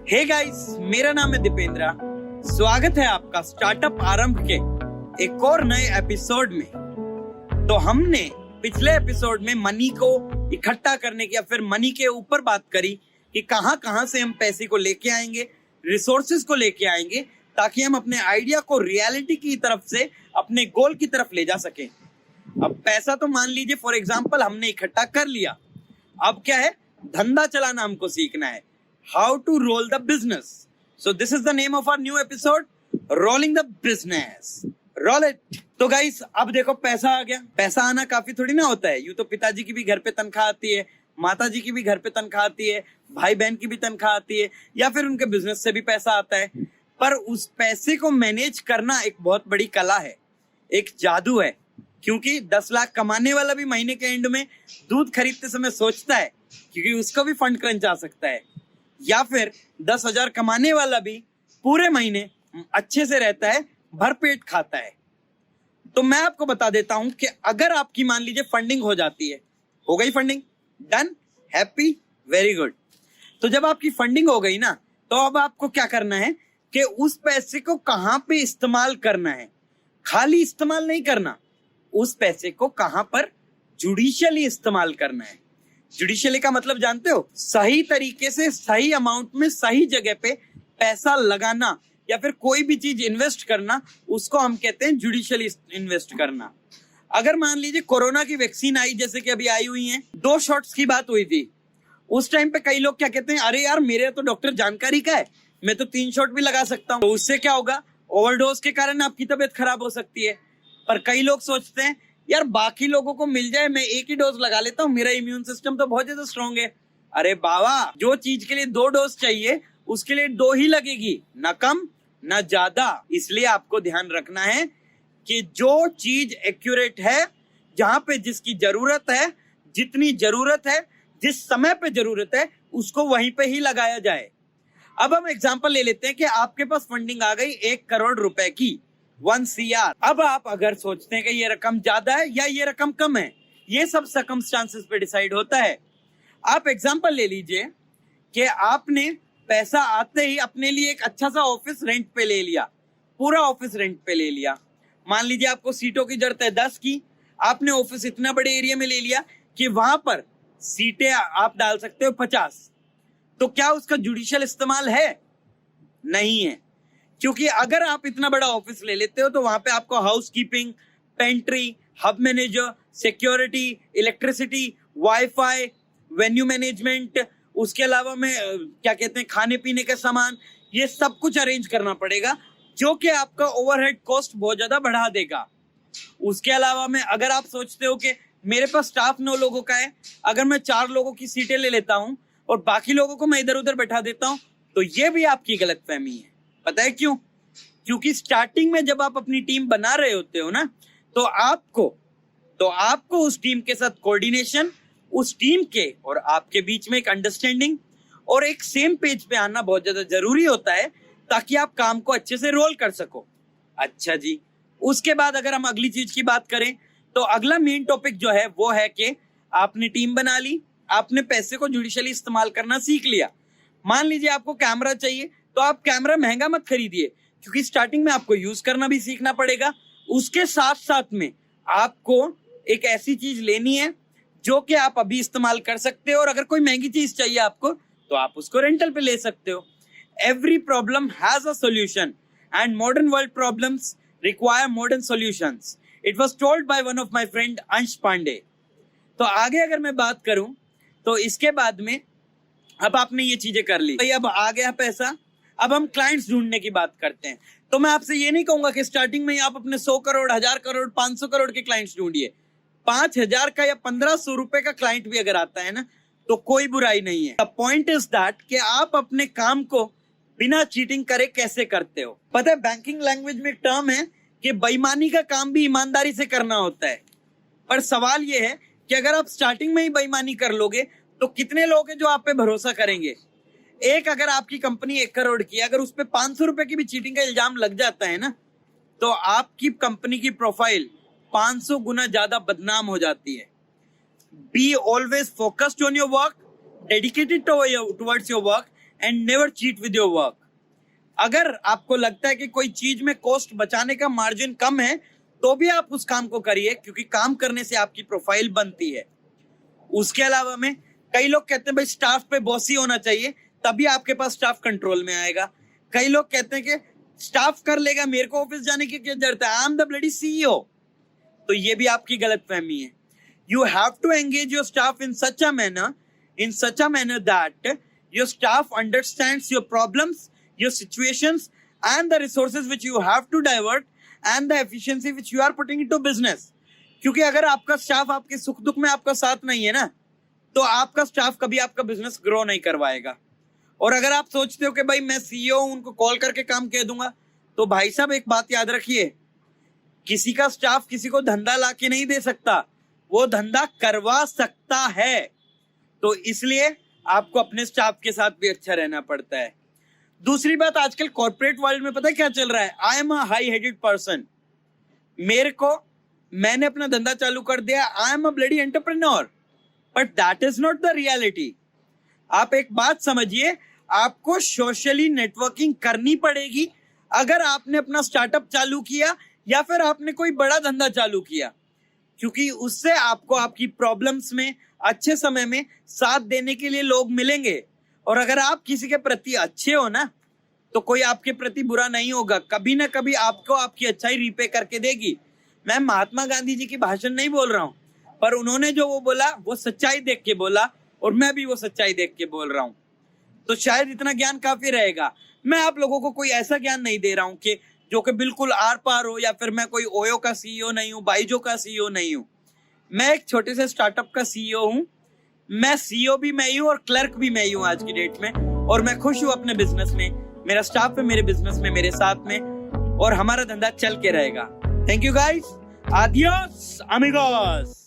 Hey guys, मेरा नाम है दीपेंद्रा। स्वागत है आपका स्टार्टअप आरंभ के एक और नए एपिसोड में। तो हमने पिछले एपिसोड में मनी को इकट्ठा करने की या फिर मनी के ऊपर बात करी कि कहां से हम पैसे को लेके आएंगे, रिसोर्सेज को लेके आएंगे, ताकि हम अपने आइडिया को रियलिटी की तरफ से अपने गोल की तरफ ले जा सकें। अब पैसा तो मान लीजिए फॉर एग्जांपल हमने इकट्ठा कर लिया। अब क्या है, धंधा चलाना हमको सीखना है। How to roll the business. So this is the name of our new episode, Rolling the Business. Roll it. तो गाइस, अब देखो पैसा आ गया। पैसा आना काफी थोड़ी ना होता है। यूं तो पिताजी की भी घर पे तनख्वाह आती है, माताजी की भी घर पे तनख्वाह आती है, भाई बहन की भी तनख्वाह आती है, या फिर उनके बिजनेस से भी पैसा आता है। पर उस पैसे को मैनेज करना एक बहुत बड़ी कला है, एक जादू है। क्योंकि 10 लाख कमाने वाला भी महीने के एंड में दूध खरीदते समय सोचता है, क्योंकि उसको भी फंड क्रंच आ सकता है। या फिर 10,000 कमाने वाला भी पूरे महीने अच्छे से रहता है, भरपेट खाता है। तो मैं आपको बता देता हूं कि अगर आपकी मान लीजिए फंडिंग हो जाती है, हो गई funding, done, happy, very good. तो जब आपकी फंडिंग हो गई ना, तो अब आपको क्या करना है कि उस पैसे को कहां पे इस्तेमाल करना है। खाली इस्तेमाल नहीं करना, उस पैसे को कहां पर जुडिशियली इस्तेमाल करना है। जुडिशियली का मतलब जानते हो, सही तरीके से सही अमाउंट में सही जगह पे पैसा लगाना या फिर कोई भी चीज इन्वेस्ट करना, उसको हम कहते हैं जुडिशियली इन्वेस्ट करना। अगर मान लीजिए कोरोना की वैक्सीन आई, जैसे कि अभी आई हुई है, 2 शॉट्स की बात हुई थी। उस टाइम पे कई लोग क्या कहते हैं, अरे यार मेरे तो डॉक्टर जानकारी का है, मैं तो 3 शॉट भी लगा सकता हूँ। तो उससे क्या होगा, ओवरडोज के कारण आपकी तबीयत खराब हो सकती है। पर कई लोग सोचते हैं यार बाकी लोगों को मिल जाए, मैं एक ही डोज लगा लेता हूँ, मेरा इम्यून सिस्टम तो बहुत ज्यादा स्ट्रांग है। अरे बाबा, जो चीज के लिए 2 डोज चाहिए उसके लिए 2 ही लगेगी, ना कम ना ज्यादा। इसलिए आपको ध्यान रखना है कि जो चीज एक्यूरेट है, जहां पे जिसकी जरूरत है, जितनी जरूरत है, जिस समय पे जरूरत है, उसको वहीं पे ही लगाया जाए। अब हम एग्जांपल ले लेते हैं कि आपके पास फंडिंग आ गई 1 करोड़ रुपए की, 1 CR। अब आप अगर सोचते हैं कि ये रकम ज्यादा है या ये रकम कम है, ये सब सर्कमस्टांसेस पे डिसाइड होता है। आप एग्जांपल ले लीजिए कि आपने पैसा आते ही अपने लिए एक अच्छा सा ऑफिस रेंट पे ले लिया, पूरा ऑफिस रेंट पे ले लिया। मान लीजिए आपको सीटों की जरूरत है 10 की, आपने ऑफिस इतना बड़े एरिया में ले लिया कि वहां पर सीटें आप डाल सकते हो 50। तो क्या उसका जुडिशियल इस्तेमाल है? नहीं है। क्योंकि अगर आप इतना बड़ा ऑफिस ले लेते हो तो वहां पे आपको housekeeping, pantry, hub manager, security, electricity, wifi, venue management, उसके अलावा में क्या कहते हैं खाने पीने के सामान, ये सब कुछ अरेंज करना पड़ेगा, जो कि आपका ओवरहेड कॉस्ट बहुत ज्यादा बढ़ा देगा। उसके अलावा में अगर आप सोचते हो कि मेरे पास स्टाफ 9 लोगों का है, अगर मैं 4 लोगों की सीटें ले लेता हूं और बाकी लोगों को मैं इधर उधर बैठा देता हूं, तो ये भी आपकी गलतफहमी है। पता है क्यों? क्योंकि स्टार्टिंग में जब आप अपनी टीम बना रहे होते हो ना, तो आपको उस टीम के साथ कोऑर्डिनेशन, उस टीम के और आपके बीच में एक अंडरस्टैंडिंग और एक सेम पेज पे आना बहुत ज्यादा जरूरी होता है, ताकि आप काम को अच्छे से रोल कर सको। अच्छा जी, उसके बाद अगर हम अगली चीज की बात करें, तो अगला मेन टॉपिक जो है वो है कि आपने टीम बना ली, आपने पैसे को जुडिशियली इस्तेमाल करना सीख लिया। मान लीजिए आपको कैमरा चाहिए, तो आप कैमरा महंगा मत खरीदिए, क्योंकि स्टार्टिंग में आपको यूज करना भी सीखना पड़ेगा। उसके साथ साथ में आपको एक ऐसी चीज लेनी है जो कि आप अभी इस्तेमाल कर सकते हो, और अगर कोई महंगी चीज चाहिए आपको तो आप उसको रेंटल पे ले सकते हो। Every problem has a solution and modern world problems require modern solutions. It was told by one of my friend अंश पांडे। तो आगे अगर मैं बात करूं, तो इसके बाद में अब आपने ये चीजें कर ली, भाई अब आ गया पैसा, अब हम क्लाइंट्स ढूंढने की बात करते हैं। तो मैं आपसे ये नहीं कहूंगा कि स्टार्टिंग में ही आप अपने 100 करोड़, 1000 करोड़, 500 करोड़ के क्लाइंट्स ढूंढिए। 5000 का या 1500 रुपए का क्लाइंट भी अगर आता है ना, तो कोई बुराई नहीं है। द पॉइंट इज दैट कि आप अपने काम को बिना चीटिंग करे कैसे करते हो। पता है, बैंकिंग लैंग्वेज में एक टर्म है कि बेईमानी का काम भी ईमानदारी से करना होता है। पर सवाल ये है कि अगर आप स्टार्टिंग में ही बेईमानी कर लोगे, तो कितने लोग हैं जो आप पे भरोसा करेंगे। अगर आपकी कंपनी 1 करोड़ की, अगर उस पे 500 रुपए की भी चीटिंग का इल्जाम लग जाता है ना, तो आपकी कंपनी की प्रोफाइल 500 गुना ज्यादा बदनाम हो जाती है। Be always focused on your work, dedicated towards your work and never cheat with your work. अगर आपको लगता है कि कोई चीज में कॉस्ट बचाने का मार्जिन कम है तो भी आप उस काम को करिए, क्योंकि काम करने से आपकी प्रोफाइल बनती है। उसके अलावा में कई लोग कहते हैं भाई स्टाफ पे बॉसी होना चाहिए, तभी आपके पास स्टाफ कंट्रोल में आएगा। कई लोग कहते हैं कि स्टाफ कर लेगा, मेरे को ऑफिस जाने की क्या जरूरत है, I am the bloody CEO। तो ये भी आपकी गलतफहमी है। You have to engage your staff in such a manner that your staff understands your problems, your situations and the resources which you have to divert and the efficiency which you are putting into business। क्योंकि अगर आपका staff आपके सुख दुख में आपका साथ नहीं है ना, तो आपका स्टाफ कभी आपका बिजनेस ग्रो नहीं करवाएगा। और अगर आप सोचते हो कि भाई मैं CEO हूं, उनको कॉल करके काम कह दूंगा, तो भाई साहब एक बात याद रखिए, किसी का स्टाफ किसी को धंधा ला के नहीं दे सकता, वो धंधा करवा सकता है। तो इसलिए आपको अपने स्टाफ के साथ भी अच्छा रहना पड़ता है। दूसरी बात, आजकल कॉर्पोरेट वर्ल्ड में पता है क्या चल रहा है? I am a high headed person, मैंने अपना धंधा चालू कर दिया, I am a bloody entrepreneur, but that is not the reality. आप एक बात समझिए, आपको सोशली नेटवर्किंग करनी पड़ेगी अगर आपने अपना स्टार्टअप चालू किया या फिर आपने कोई बड़ा धंधा चालू किया, क्योंकि उससे आपको आपकी प्रॉब्लम्स में अच्छे समय में साथ देने के लिए लोग मिलेंगे। और अगर आप किसी के प्रति अच्छे हो ना, तो कोई आपके प्रति बुरा नहीं होगा, कभी ना कभी आपको आपकी अच्छाई रीपे करके देगी। मैं महात्मा गांधी जी की भाषण नहीं बोल रहा हूं, पर उन्होंने जो वो बोला वो सच्चाई देख के बोला, और मैं भी वो सच्चाई देख के बोल रहा हूं। तो शायद इतना ज्ञान काफी रहेगा। मैं आप लोगों को कोई ऐसा ज्ञान नहीं दे रहा हूं कि जो कि बिल्कुल आर पार हो, या फिर मैं कोई ओयो का CEO नहीं हूं, बाइजो का CEO नहीं हूं। मैं एक छोटे से स्टार्टअप का CEO हूं। मैं CEO भी मैं ही हूं और क्लर्क भी मैं ही हूं आज की डेट में, और मैं खुश हूं अपने बिजनेस में। मेरा स्टाफ है मेरे बिजनेस में, मेरे साथ में, और हमारा धंधा चल के रहेगा। Thank you guys, adios amigos.